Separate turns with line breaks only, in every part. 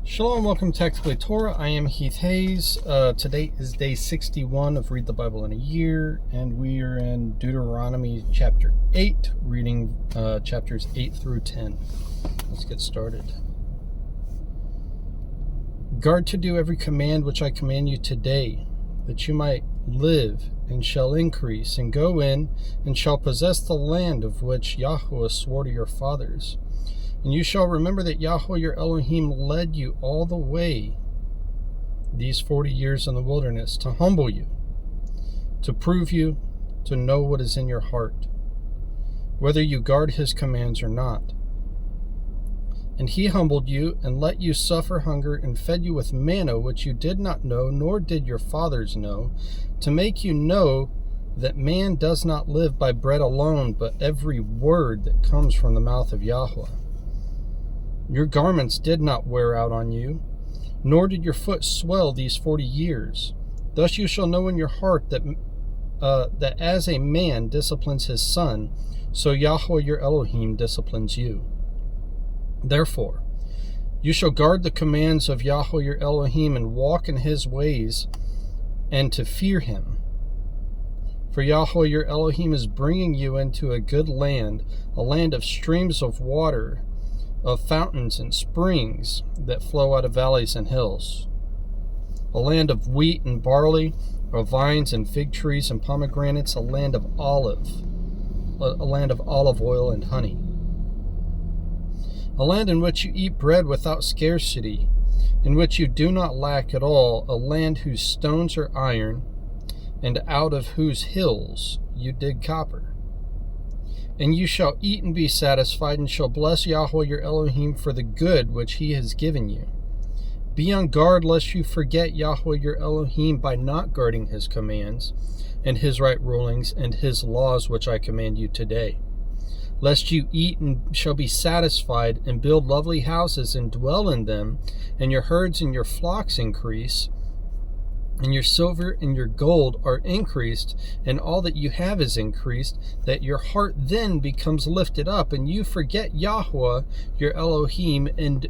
Shalom, welcome to Tactically Torah. I am Heath Hayes. Today is day 61 of Read the Bible in a Year, and we are in Deuteronomy chapter 8, reading chapters 8 through 10. Let's get started. Guard to do every command which I command you today, that you might live and shall increase, and go in and shall possess the land of which Yahweh swore to your fathers. And you shall remember that Yahweh your Elohim led you all the way these 40 years in the wilderness to humble you, to prove you, to know what is in your heart, whether you guard his commands or not. And he humbled you and let you suffer hunger and fed you with manna which you did not know, nor did your fathers know, to make you know that man does not live by bread alone, but every word that comes from the mouth of Yahweh. Your garments did not wear out on you, nor did your foot swell these 40 years. Thus you shall know in your heart that as a man disciplines his son, so Yahweh your Elohim disciplines you. Therefore, you shall guard the commands of Yahweh your Elohim and walk in his ways, and to fear him. For Yahweh your Elohim is bringing you into a good land, a land of streams of water, of fountains and springs that flow out of valleys and hills, a land of wheat and barley, of vines and fig trees and pomegranates, a land of olive oil and honey, a land in which you eat bread without scarcity, in which you do not lack at all, a land whose stones are iron, and out of whose hills you dig copper. And you shall eat and be satisfied, and shall bless Yahweh your Elohim for the good which he has given you. Be on guard lest you forget Yahweh your Elohim by not guarding his commands, and his right rulings, and his laws which I command you today. Lest you eat and shall be satisfied, and build lovely houses, and dwell in them, and your herds and your flocks increase, and your silver and your gold are increased, and all that you have is increased, that your heart then becomes lifted up, and you forget Yahweh your Elohim, and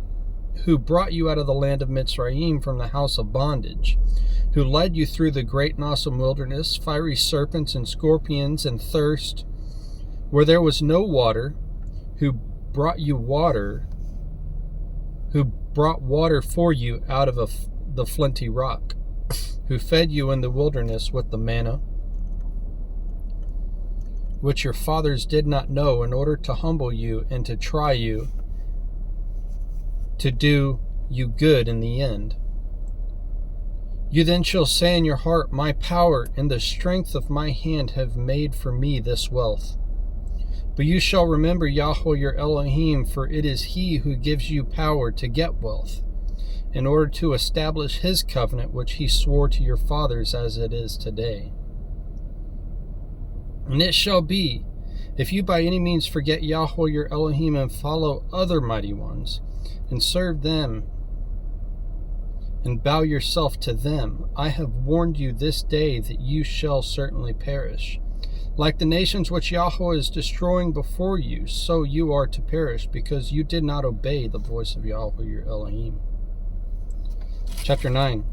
who brought you out of the land of Mitzrayim from the house of bondage, who led you through the great and awesome wilderness, fiery serpents and scorpions and thirst, where there was no water, who brought water for you out of the flinty rock, who fed you in the wilderness with the manna, which your fathers did not know, in order to humble you and to try you, to do you good in the end. You then shall say in your heart, my power and the strength of my hand have made for me this wealth. But you shall remember Yahweh your Elohim, for it is he who gives you power to get wealth, in order to establish his covenant which he swore to your fathers as it is today. And it shall be, if you by any means forget Yahweh your Elohim and follow other mighty ones, and serve them, and bow yourself to them, I have warned you this day that you shall certainly perish. Like the nations which Yahweh is destroying before you, so you are to perish, because you did not obey the voice of Yahweh your Elohim. Chapter 9.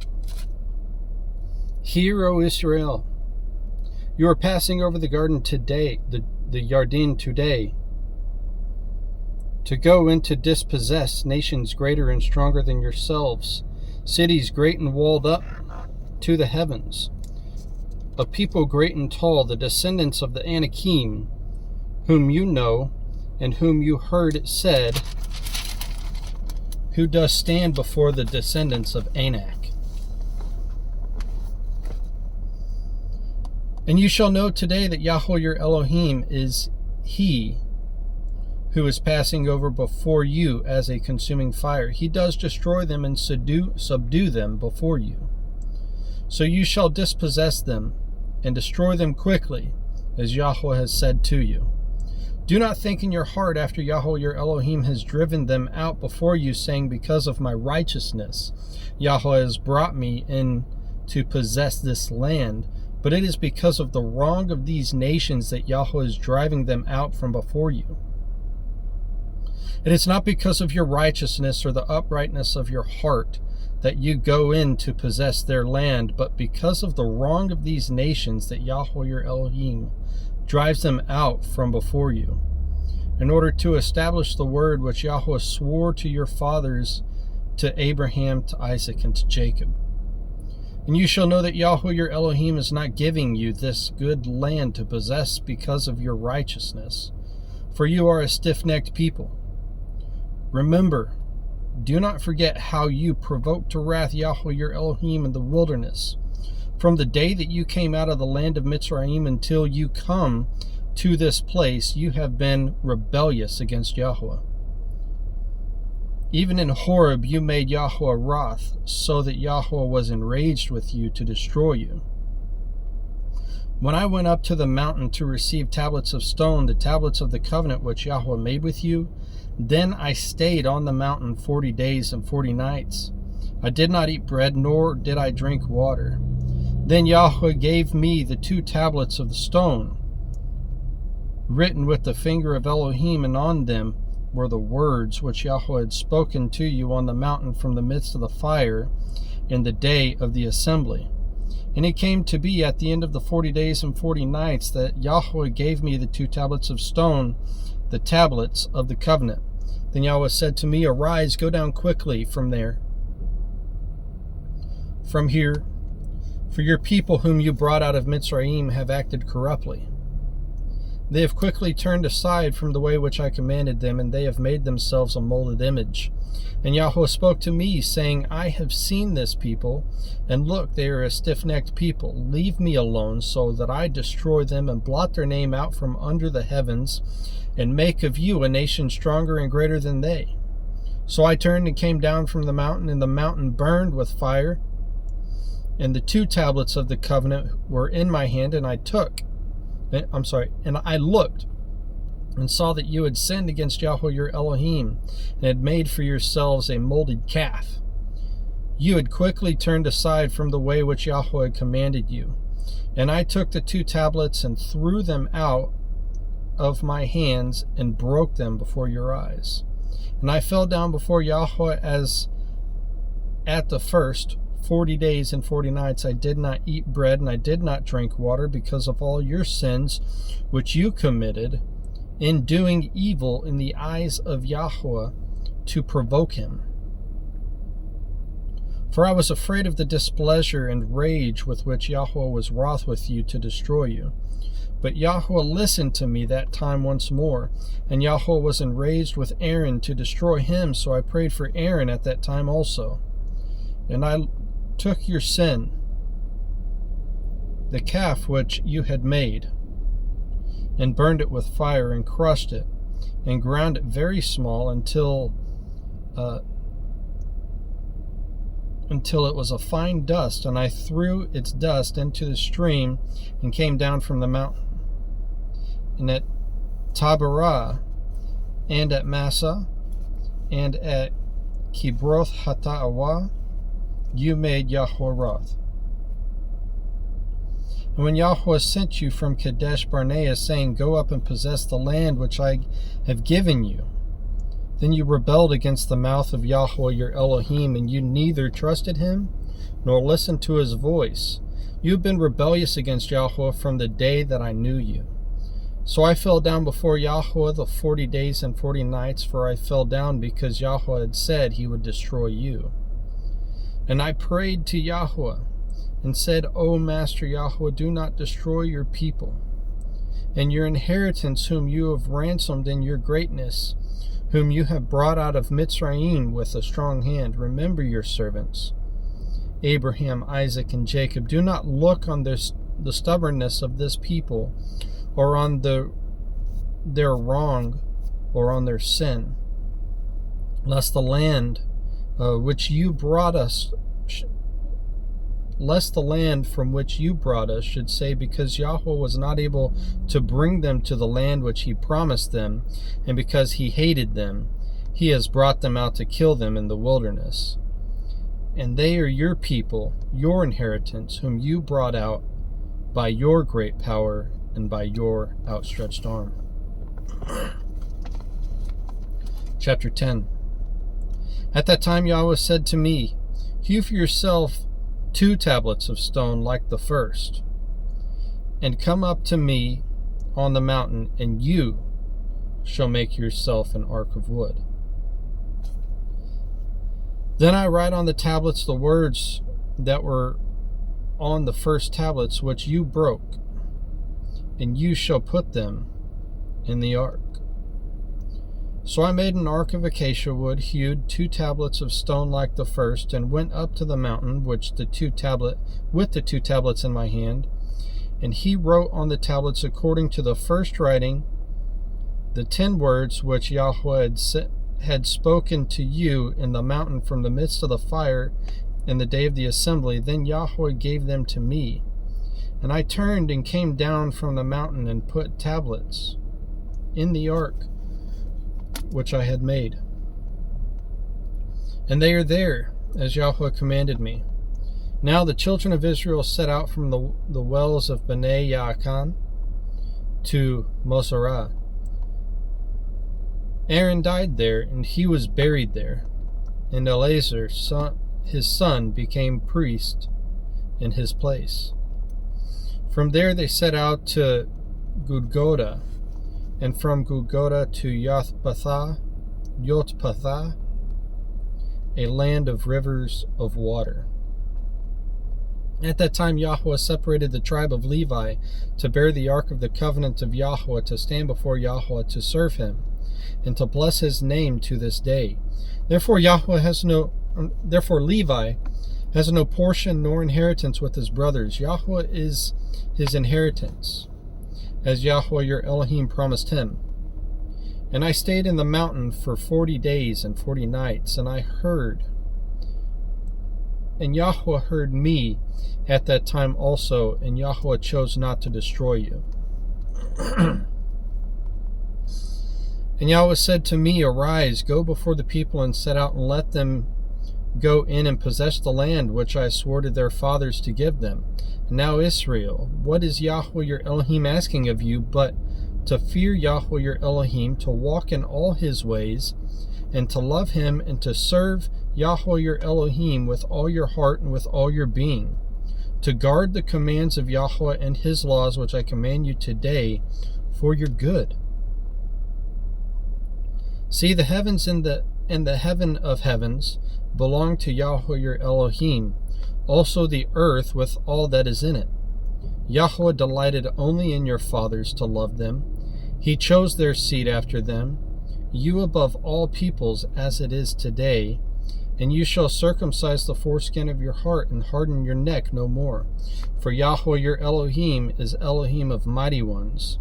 Hear, O Israel, you are passing over the garden today, the Yarden today, to go and to dispossess nations greater and stronger than yourselves, cities great and walled up to the heavens, a people great and tall, the descendants of the Anakim, whom you know, and whom you heard it said, who does stand before the descendants of Anak. And you shall know today that Yahweh your Elohim is he who is passing over before you as a consuming fire. He does destroy them and subdue them before you. So you shall dispossess them and destroy them quickly, as Yahweh has said to you. Do not think in your heart after Yahweh your Elohim has driven them out before you, saying, because of my righteousness Yahweh has brought me in to possess this land, but it is because of the wrong of these nations that Yahweh is driving them out from before you. It is not because of your righteousness or the uprightness of your heart that you go in to possess their land, but because of the wrong of these nations that Yahweh your Elohim drives them out from before you, in order to establish the word which Yahweh swore to your fathers, to Abraham, to Isaac, and to Jacob. And you shall know that Yahweh your Elohim is not giving you this good land to possess because of your righteousness, for you are a stiff-necked people. Remember, do not forget how you provoked to wrath Yahweh your Elohim in the wilderness, from the day that you came out of the land of Mitzrayim until you come to this place. You have been rebellious against Yahweh. Even in Horeb you made Yahweh wroth, so that Yahweh was enraged with you to destroy you. When I went up to the mountain to receive tablets of stone, the tablets of the covenant which Yahweh made with you, then I stayed on the mountain 40 days and 40 nights. I did not eat bread, nor did I drink water. Then Yahweh gave me the 2 tablets of the stone, written with the finger of Elohim, and on them were the words which Yahweh had spoken to you on the mountain from the midst of the fire in the day of the assembly. And it came to be at the end of the 40 days and 40 nights that Yahweh gave me the 2 tablets of stone, the tablets of the covenant. Then Yahweh said to me, Arise, go down quickly from here, for your people whom you brought out of Mitzrayim have acted corruptly. They have quickly turned aside from the way which I commanded them, and they have made themselves a molded image. And Yahweh spoke to me, saying, I have seen this people, and look, they are a stiff-necked people. Leave me alone, so that I destroy them and blot their name out from under the heavens, and make of you a nation stronger and greater than they. So I turned and came down from the mountain, and the mountain burned with fire, and the 2 tablets of the covenant were in my hand, and I looked and saw that you had sinned against Yahweh your Elohim, and had made for yourselves a molded calf. You had quickly turned aside from the way which Yahweh had commanded you. And I took the 2 tablets and threw them out of my hands and broke them before your eyes. And I fell down before Yahweh as at the first 40 days and 40 nights. I did not eat bread, and I did not drink water, because of all your sins which you committed in doing evil in the eyes of Yahweh to provoke him. For I was afraid of the displeasure and rage with which Yahweh was wroth with you to destroy you. But Yahweh listened to me that time once more, and Yahweh was enraged with Aaron to destroy him, so I prayed for Aaron at that time also. And I took your sin, the calf which you had made, and burned it with fire, and crushed it, and ground it very small until it was a fine dust, and I threw its dust into the stream, and came down from the mountain. And at Taberah, and at Massa, and at Kibroth Hata'awah, you made Yahweh wroth. And when Yahweh sent you from Kadesh Barnea, saying, Go up and possess the land which I have given you, then you rebelled against the mouth of Yahweh your Elohim, and you neither trusted him nor listened to his voice. You have been rebellious against Yahweh from the day that I knew you. So I fell down before Yahweh the 40 days and 40 nights, for I fell down because Yahweh had said he would destroy you. And I prayed to Yahweh, and said, O Master Yahweh, do not destroy your people, and your inheritance whom you have ransomed in your greatness, whom you have brought out of Mitzrayim with a strong hand. Remember your servants, Abraham, Isaac, and Jacob. Do not look on the stubbornness of this people, or on their wrong, or on their sin, lest the land from which you brought us should say, because Yahweh was not able to bring them to the land which he promised them, and because he hated them, he has brought them out to kill them in the wilderness. And they are your people, your inheritance, whom you brought out by your great power and by your outstretched arm. Chapter 10. At that time Yahweh said to me, Hew for yourself 2 tablets of stone like the first, and come up to me on the mountain, and you shall make yourself an ark of wood. Then I write on the tablets the words that were on the first tablets which you broke, and you shall put them in the ark. So I made an ark of acacia wood, hewed 2 tablets of stone like the first, and went up to the mountain with the 2 tablets in my hand. And he wrote on the tablets according to the first writing the 10 words which Yahweh had spoken to you in the mountain from the midst of the fire in the day of the assembly. Then Yahweh gave them to me. And I turned and came down from the mountain and put tablets in the ark which I had made. And they are there, as Yahweh commanded me. Now the children of Israel set out from the wells of Bnei Yaakan to Moserah. Aaron died there, and he was buried there. And Eleazar, his son, became priest in his place. From there they set out to Gudgoda, and from Gudgoda to Yotpathah, a land of rivers of water. At that time Yahweh separated the tribe of Levi to bear the ark of the covenant of Yahweh, to stand before Yahweh to serve him, and to bless his name to this day. Therefore Levi has no portion nor inheritance with his brothers. Yahweh is his inheritance, as Yahweh your Elohim promised him. And I stayed in the mountain for 40 days and 40 nights, and Yahweh heard me at that time also, and Yahweh chose not to destroy you. And Yahweh said to me, Arise, go before the people, and set out, and let them go in and possess the land which I swore to their fathers to give them. And now Israel, what is Yahweh your Elohim asking of you but to fear Yahweh your Elohim, to walk in all his ways, and to love him, and to serve Yahweh your Elohim with all your heart and with all your being, to guard the commands of Yahweh and his laws which I command you today for your good. See, the heavens and the heaven of heavens belong to Yahweh your Elohim, also the earth with all that is in it. Yahweh delighted only in your fathers to love them. He chose their seed after them, you above all peoples as it is today. And you shall circumcise the foreskin of your heart and harden your neck no more. For Yahweh your Elohim is Elohim of mighty ones,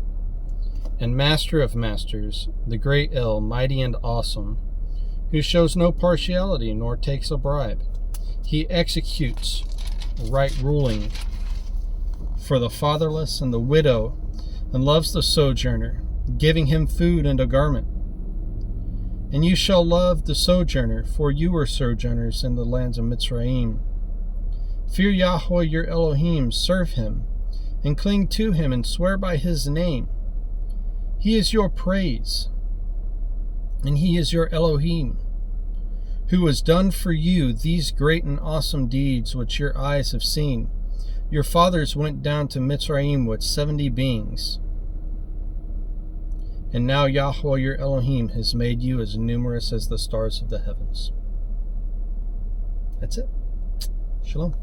and master of masters, the great El, mighty and awesome, who shows no partiality nor takes a bribe. He executes right ruling for the fatherless and the widow, and loves the sojourner, giving him food and a garment. And you shall love the sojourner, for you were sojourners in the lands of Mitzrayim. Fear Yahweh your Elohim, serve him, and cling to him, and swear by his name. He is your praise, and he is your Elohim, who has done for you these great and awesome deeds which your eyes have seen. Your fathers went down to Mitzrayim with 70 beings. And now Yahweh your Elohim has made you as numerous as the stars of the heavens. That's it. Shalom.